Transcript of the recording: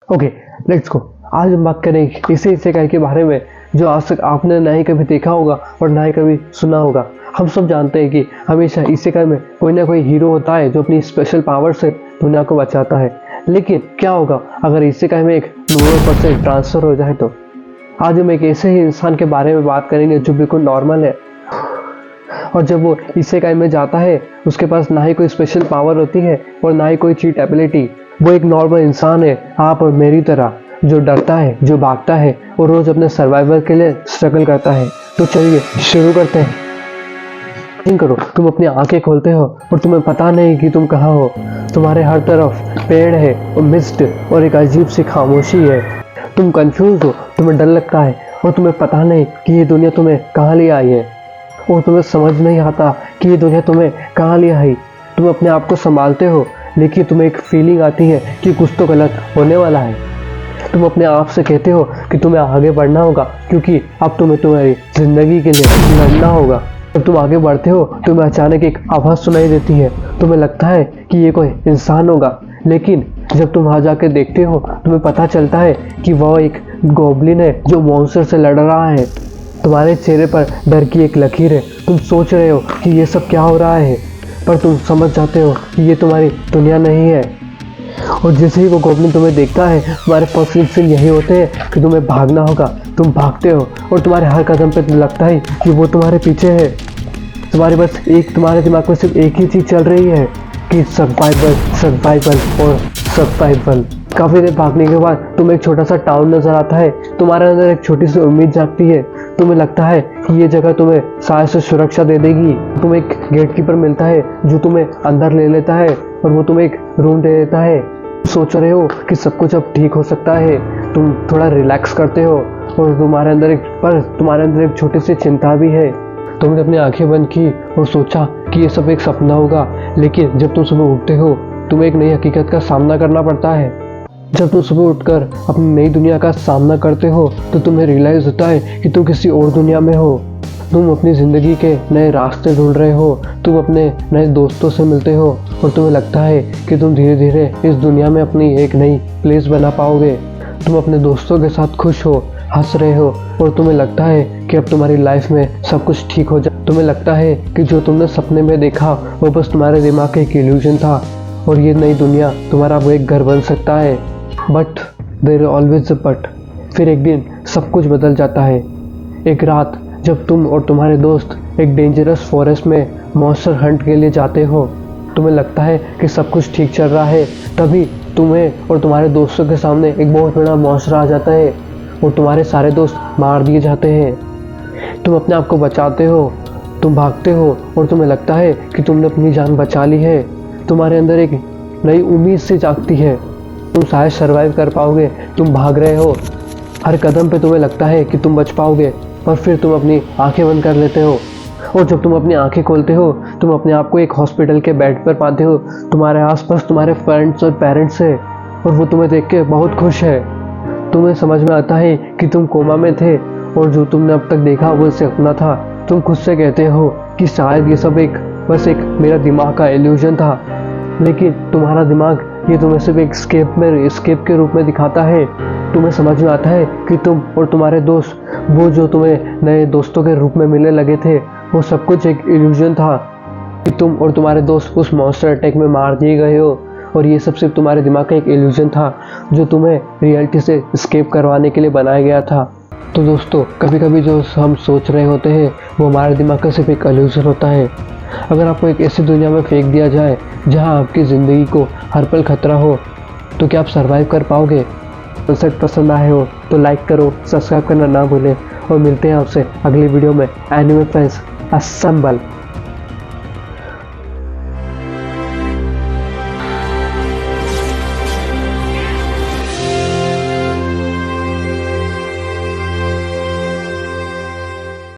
Okay, let's go. आज हम बात करेंगे इसे इसेकाई के बारे में जो आज तक आपने ना ही कभी देखा होगा और ना ही कभी सुना होगा। हम सब जानते हैं कि हमेशा इसेकाई में कोई ना कोई हीरो होता है जो अपनी स्पेशल पावर से दुनिया को बचाता है। लेकिन क्या होगा अगर इसेकाई में एक 90% ट्रांसफर हो जाए तो? आज हम एक ऐसे ही इंसान के बारे में बात करेंगे जो बिल्कुल नॉर्मल है, और जब वो इसेकाई में जाता है उसके पास ना ही कोई स्पेशल पावर होती है और ना ही कोई चीट एबिलिटी। वो एक नॉर्मल इंसान है, आप और मेरी तरह, जो डरता है, जो भागता है और रोज अपने सर्वाइवल के लिए स्ट्रगल करता है। तो चलिए शुरू करते हैं। थिंक करो, तुम अपनी आंखें खोलते हो और तुम्हें पता नहीं कि तुम कहाँ हो। तुम्हारे हर तरफ पेड़ है और मिस्ट और एक अजीब सी खामोशी है। तुम कंफ्यूज हो, तुम्हें डर लगता है और तुम्हें पता नहीं कि ये दुनिया तुम्हें कहाँ ले आई है, और तुम्हें समझ नहीं आता कि ये दुनिया तुम्हें कहाँ ले आई। तुम अपने आप को संभालते हो, लेकिन तुम्हें एक फीलिंग आती है कि कुछ तो गलत होने वाला है। तुम अपने आप से कहते हो कि तुम्हें आगे बढ़ना होगा, क्योंकि अब तुम्हें तुम्हारी जिंदगी के लिए लड़ना होगा। जब तुम आगे बढ़ते हो तुम्हें अचानक एक आवाज़ सुनाई देती है। तुम्हें लगता है कि ये कोई इंसान होगा, लेकिन जब तुम वहाँ जाकर देखते हो तुम्हें पता चलता है कि वह एक गॉब्लिन है जो मॉन्स्टर से लड़ रहा है। तुम्हारे चेहरे पर डर की एक लकीर है। तुम सोच रहे हो कि ये सब क्या हो रहा है, पर तुम समझ जाते हो कि ये तुम्हारी दुनिया नहीं है। और जैसे ही वो गॉब्लिन तुम्हें देखता है, तुम्हारे फर्स्ट इंस्टिंक्ट यही होते हैं कि तुम्हें भागना होगा। तुम भागते हो और तुम्हारे हर कदम पे लगता है कि वो तुम्हारे पीछे है। तुम्हारे दिमाग में सिर्फ एक ही चीज़ चल रही है कि सर्वाइवल, सर्वाइवल और सर्वाइवल। काफ़ी देर भागने के बाद तुम्हें एक छोटा सा टाउन नज़र आता है। तुम्हारे अंदर एक छोटी सी उम्मीद जागती है। तुम्हें लगता है कि ये जगह तुम्हें शायद से सुरक्षा दे देगी। तुम्हें एक गेट कीपर मिलता है जो तुम्हें अंदर ले लेता है और वो तुम्हें एक रूम दे देता है। सोच रहे हो कि सब कुछ अब ठीक हो सकता है। तुम थोड़ा रिलैक्स करते हो और तुम्हारे अंदर एक छोटी सी चिंता भी है। तुमने अपनी आंखें बंद की और सोचा कि ये सब एक सपना होगा, लेकिन जब तुम सुबह उठते हो तुम्हें एक नई हकीकत का सामना करना पड़ता है। जब तुम सुबह उठकर अपनी नई दुनिया का सामना करते हो तो तुम्हें रियलाइज होता है कि तुम किसी और दुनिया में हो। तुम अपनी ज़िंदगी के नए रास्ते ढूंढ रहे हो। तुम अपने नए दोस्तों से मिलते हो और तुम्हें लगता है कि तुम धीरे धीरे इस दुनिया में अपनी एक नई प्लेस बना पाओगे। तुम अपने दोस्तों के साथ खुश हो, हंस रहे हो और तुम्हें लगता है कि अब तुम्हारी लाइफ में सब कुछ ठीक हो जाए। तुम्हें लगता है कि जो तुमने सपने में देखा वो बस तुम्हारे दिमाग का एक इल्यूजन था और ये नई दुनिया तुम्हारा वो एक घर बन सकता है। But there is always a but. फिर एक दिन सब कुछ बदल जाता है। एक रात जब तुम और तुम्हारे दोस्त एक डेंजरस फॉरेस्ट में मॉन्स्टर हंट के लिए जाते हो, तुम्हें लगता है कि सब कुछ ठीक चल रहा है। तभी तुम्हें और तुम्हारे दोस्तों के सामने एक बहुत बड़ा मॉन्स्टर आ जाता है और तुम्हारे सारे दोस्त मार दिए जाते हैं। तुम अपने आप को बचाते हो, तुम भागते हो और तुम्हें लगता है कि तुमने अपनी जान बचा ली है। तुम्हारे अंदर एक नई उम्मीद से जागती है। तुम शायद सर्वाइव कर पाओगे। तुम भाग रहे हो, हर कदम पे तुम्हें लगता है कि तुम बच पाओगे, पर फिर तुम अपनी आंखें बंद कर लेते हो। और जब तुम अपनी आंखें खोलते हो तुम अपने आप को एक हॉस्पिटल के बेड पर पाते हो। तुम्हारे आसपास तुम्हारे फ्रेंड्स और पेरेंट्स हैं और वो तुम्हें देख के बहुत खुश है। तुम्हें समझ में आता है कि तुम कोमा में थे और जो तुमने अब तक देखा वो सपना था। तुम खुद से कहते हो कि शायद ये सब बस एक मेरा दिमाग का इल्यूजन था, लेकिन तुम्हारा दिमाग ये तुम्हें सिर्फ एक एस्केप के रूप में दिखाता है। तुम्हें समझ में आता है कि तुम और तुम्हारे दोस्त, वो जो तुम्हें नए दोस्तों के रूप में मिलने लगे थे, वो सब कुछ एक इल्यूजन था कि तुम और तुम्हारे दोस्त उस मॉन्स्टर अटैक में मार दिए गए हो और ये सब सिर्फ तुम्हारे दिमाग का एक इल्यूजन था जो तुम्हें रियलिटी से एस्केप करवाने के लिए बनाया गया था। तो दोस्तों, कभी कभी जो हम सोच रहे होते हैं वो हमारे दिमाग का सिर्फ एक इल्यूजन होता है। अगर आपको एक ऐसी दुनिया में फेंक दिया जाए जहां आपकी ज़िंदगी को हर पल खतरा हो, तो क्या आप सर्वाइव कर पाओगे? कॉन्सेप्ट पसंद आए हो तो लाइक करो, सब्सक्राइब करना ना भूलें और मिलते हैं आपसे अगली वीडियो में। Anime friends, असम्बल।